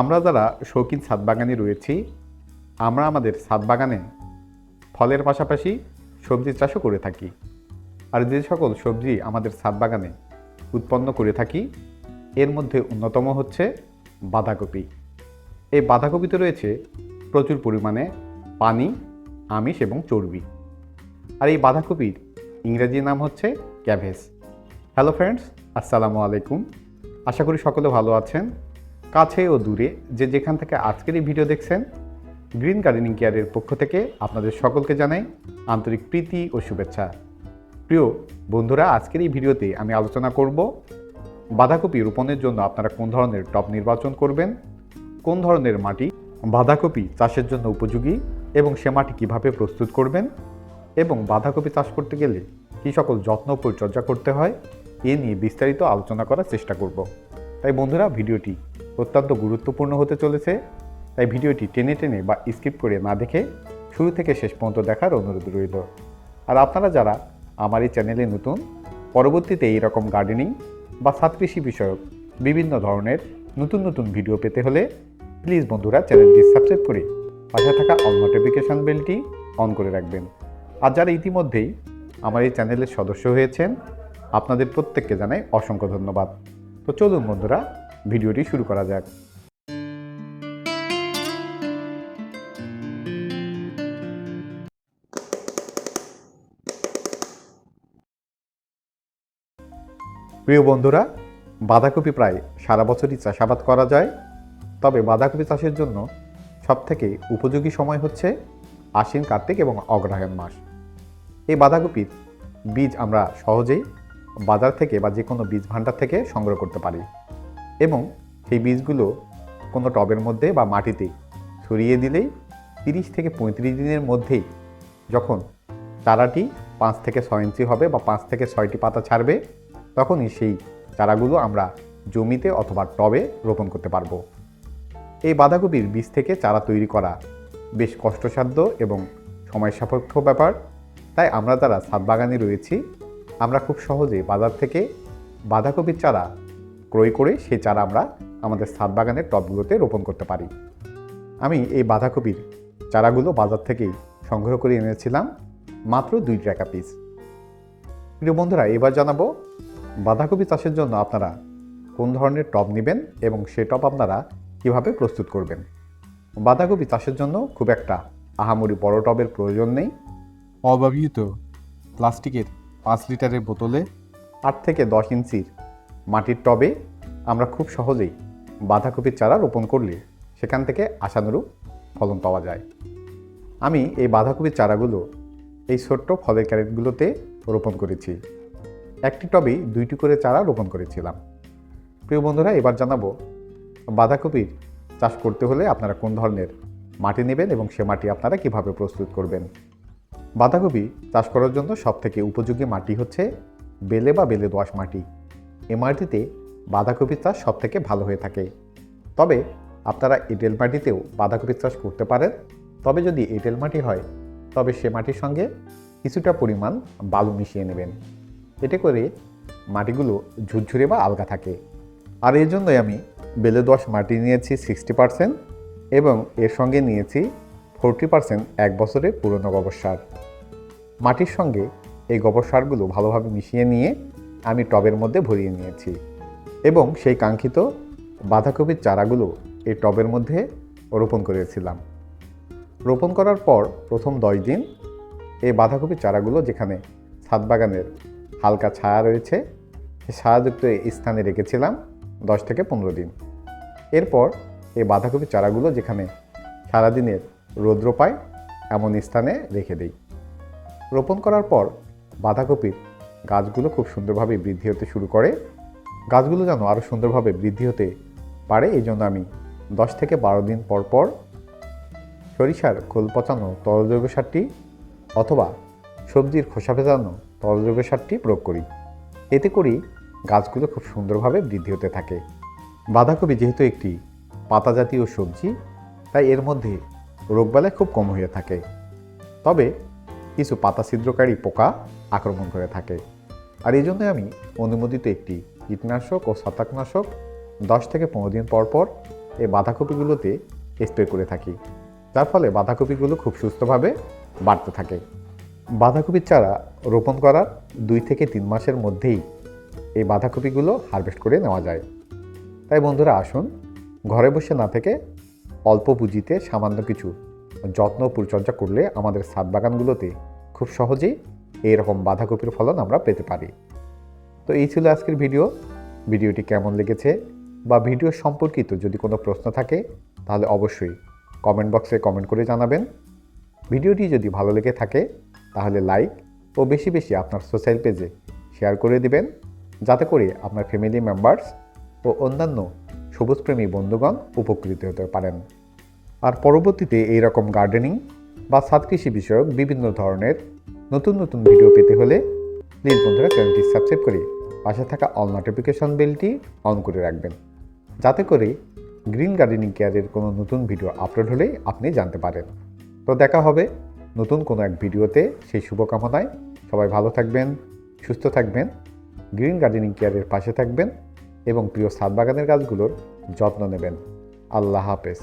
আমরা যারা শৌখিন ছাদ বাগানে রয়েছি, আমরা আমাদের ছাদ বাগানে ফলের পাশাপাশি সবজি চাষও করে থাকি। আর যে সকল সবজি আমাদের ছাদ বাগানে উৎপন্ন করে থাকি, এর মধ্যে অন্যতম হচ্ছে বাঁধাকপি। এই বাঁধাকপিতে রয়েছে প্রচুর পরিমাণে পানি, আমিষ এবং চর্বি। আর এই বাঁধাকপির ইংরেজি নাম হচ্ছে ক্যাবেজ। হ্যালো ফ্রেন্ডস, আসসালামু আলাইকুম। আশা করি সকলে ভালো আছেন। কাছে ও দূরে যে যেখান থেকে আজকের এই ভিডিও দেখছেন, গ্রিন গার্ডেনিং কেয়ারের পক্ষ থেকে আপনাদের সকলকে জানাই আন্তরিক প্রীতি ও শুভেচ্ছা। প্রিয় বন্ধুরা, আজকের এই ভিডিওতে আমি আলোচনা করব বাঁধাকপি রোপণের জন্য আপনারা কোন ধরনের টব নির্বাচন করবেন, কোন ধরনের মাটি বাঁধাকপি চাষের জন্য উপযোগী এবং সে মাটি কীভাবে প্রস্তুত করবেন, এবং বাঁধাকপি চাষ করতে গেলে কী সকল যত্ন পরিচর্যা করতে হয় এ নিয়ে বিস্তারিত আলোচনা করার চেষ্টা করব। তাই বন্ধুরা, ভিডিওটি অত্যন্ত গুরুত্বপূর্ণ হতে চলেছে। তাই ভিডিওটি টেনে টেনে বা স্কিপ করে না দেখে শুরু থেকে শেষ পর্যন্ত দেখার অনুরোধ রইল। আর আপনারা যারা আমার এই চ্যানেলে নতুন, পরবর্তীতে এইরকম গার্ডেনিং বা ছাদ কৃষি বিষয়ক বিভিন্ন ধরনের নতুন নতুন ভিডিও পেতে হলে প্লিজ বন্ধুরা চ্যানেলটি সাবস্ক্রাইব করে পাশে থাকা অল নোটিফিকেশান বেলটি অন করে রাখবেন। আর যারা ইতিমধ্যেই আমার এই চ্যানেলের সদস্য হয়েছেন, আপনাদের প্রত্যেককে জানাই অসংখ্য ধন্যবাদ। তো চলুন বন্ধুরা, ভিডিওটি শুরু করা যাক। প্রিয় বন্ধুরা, বাঁধাকপি প্রায় সারা বছরই চাষাবাদ করা যায়। তবে বাঁধাকপি চাষের জন্য সবথেকে উপযোগী সময় হচ্ছে আশ্বিন, কার্তিক এবং অগ্রহায়ণ মাস। এই বাঁধাকপির বীজ আমরা সহজেই বাজার থেকে বা যে কোনো বীজ ভাণ্ডার থেকে সংগ্রহ করতে পারি, এবং সেই বীজগুলো কোনো টবের মধ্যে বা মাটিতে ছড়িয়ে দিলেই 30 থেকে 35 দিনের মধ্যেই যখন চারাটি 5 থেকে 6 ইঞ্চি হবে বা 5 থেকে 6টি পাতা ছাড়বে, তখনই সেই চারাগুলো আমরা জমিতে অথবা টবে রোপণ করতে পারবো। এই বাঁধাকপির বীজ থেকে চারা তৈরি করা বেশ কষ্টসাধ্য এবং সময় সাপেক্ষ ব্যাপার। তাই আমরা যারা ছাদ বাগানে রয়েছি, আমরা খুব সহজে বাজার থেকে বাঁধাকপির চারা ক্রয় করে সেই চারা আমরা আমাদের ছাদ বাগানের টবগুলোতে রোপণ করতে পারি। আমি এই বাঁধাকপির চারাগুলো বাজার থেকেই সংগ্রহ করে এনেছিলাম মাত্র 2 টাকা পিস। প্রিয় বন্ধুরা, এবার জানাবো বাঁধাকপি চাষের জন্য আপনারা কোন ধরনের টব নেবেন এবং সেই টব আপনারা কীভাবে প্রস্তুত করবেন। বাঁধাকপি চাষের জন্য খুব একটা আহামরি বড় টবের প্রয়োজন নেই। অব্যবহৃত প্লাস্টিকের 5 লিটারের বোতলে 8 থেকে 10 ইঞ্চির মাটির টবে আমরা খুব সহজেই বাঁধাকপির চারা রোপণ করলে সেখান থেকে আশানুরূপ ফলন পাওয়া যায়। আমি এই বাঁধাকপির চারাগুলো এই ছোট্ট ফলের ক্যারেটগুলোতে রোপণ করেছি। একটি টবেই 2টি করে চারা রোপণ করেছিলাম। প্রিয় বন্ধুরা, এবার জানাবো বাঁধাকপির চাষ করতে হলে আপনারা কোন ধরনের মাটি নেবেন এবং সে মাটি আপনারা কিভাবে প্রস্তুত করবেন। বাঁধাকপি চাষ করার জন্য সবথেকে উপযোগী মাটি হচ্ছে বেলে বা বেলে দোআঁশ মাটি। এই মাটিতে বাঁধাকপির চাষ সবথেকে ভালো হয়ে থাকে। তবে আপনারা এঁটেল মাটিতেও বাঁধাকপির চাষ করতে পারেন। তবে যদি এঁটেল মাটি হয়, তবে সে মাটির সঙ্গে কিছুটা পরিমাণ বালু মিশিয়ে নেবেন। এতে করে মাটিগুলো ঝুরঝুরে বা আলগা থাকে। আর এর জন্যই আমি বেলে দোআঁশ মাটি নিয়েছি 60% এবং এর সঙ্গে নিয়েছি 40% 1 বছরের পুরনো গোবর সার। মাটির সঙ্গে এই গোবর সারগুলো ভালোভাবে মিশিয়ে নিয়ে আমি টবের মধ্যে ভরিয়ে নিয়েছি এবং সেই কাঙ্ক্ষিত বাঁধাকপির চারাগুলো এই টবের মধ্যে রোপণ করেছিলাম। রোপণ করার পর প্রথম 10 দিন এই বাঁধাকপির চারাগুলো যেখানে ছাদ বাগানের হালকা ছায়া রয়েছে সে ছায়াযুক্ত স্থানে রেখেছিলাম 10 থেকে 15 দিন। এরপর এই বাঁধাকপির চারাগুলো যেখানে সারাদিনের রৌদ্র পায় এমন স্থানে রেখে দিই। রোপণ করার পর বাঁধাকপির গাছগুলো খুব সুন্দরভাবে বৃদ্ধি হতে শুরু করে। গাছগুলো যেন আরও সুন্দরভাবে বৃদ্ধি হতে পারে, এই জন্য আমি 10 থেকে 12 দিন পর পর সরিষার খোল পচানো তরল জৈব সারটি অথবা সবজির খোসা ভেজানো তরল জৈব সারটি প্রয়োগ করি। এতে করেই গাছগুলো খুব সুন্দরভাবে বৃদ্ধি হতে থাকে। বাঁধাকপি যেহেতু একটি পাতা জাতীয় সবজি, তাই এর মধ্যে রোগবালাই খুব কম হয়ে থাকে। তবে কিছু পাতা ছিদ্রকারী পোকা আক্রমণ করে থাকে। আর এই জন্য আমি অনুমোদিত একটি কীটনাশক ও ছত্রাকনাশক 10 থেকে 15 দিন পর পর এই বাঁধাকপিগুলোতে স্প্রে করে থাকি, যার ফলে বাঁধাকপিগুলো খুব সুস্থভাবে বাড়তে থাকে। বাঁধাকপির চারা রোপণ করার 2 থেকে 3 মাসের মধ্যেই এই বাঁধাকপিগুলো হারভেস্ট করে নেওয়া যায়। তাই বন্ধুরা, আসুন ঘরে বসে না থেকে অল্প পুঁজিতে সামান্য কিছু যত্ন পরিচর্যা করলে আমাদের ছাদ বাগানগুলোতে খুব সহজেই এইরকম বাঁধাকপির ফলন আমরা পেতে পারি। তো এই ছিল আজকের ভিডিওটি কেমন লেগেছে বা ভিডিও সম্পর্কিত যদি কোনো প্রশ্ন থাকে তাহলে অবশ্যই কমেন্ট বক্সে কমেন্ট করে জানাবেন। ভিডিওটি যদি ভালো লেগে থাকে তাহলে লাইক ও বেশি বেশি আপনার সোশ্যাল পেজে শেয়ার করে দিবেন, যাতে করে আপনার ফ্যামিলি মেম্বার্স ও অন্যান্য সবুজপ্রেমী বন্ধুগণ উপকৃত হতে পারেন। আর পরবর্তীতে এই রকম গার্ডেনিং বা ছাদ কৃষি বিষয়ক বিভিন্ন ধরনের নতুন নতুন ভিডিও পেতে হলে প্লিজ বন্ধুরা চ্যানেলটি সাবস্ক্রাইব করে পাশে থাকা অল নোটিফিকেশন বেলটি অন করে রাখবেন, যাতে করে গ্রিন গার্ডেনিং কেয়ারের কোনো নতুন ভিডিও আপলোড হলেই আপনি জানতে পারেন। তো দেখা হবে নতুন কোনো এক ভিডিওতে। সেই শুভকামনায় সবাই ভালো থাকবেন, সুস্থ থাকবেন, গ্রিন গার্ডেনিং কেয়ারের পাশে থাকবেন এবং প্রিয় ছাদ বাগানের গাছগুলোর যত্ন নেবেন। আল্লাহ হাফেজ।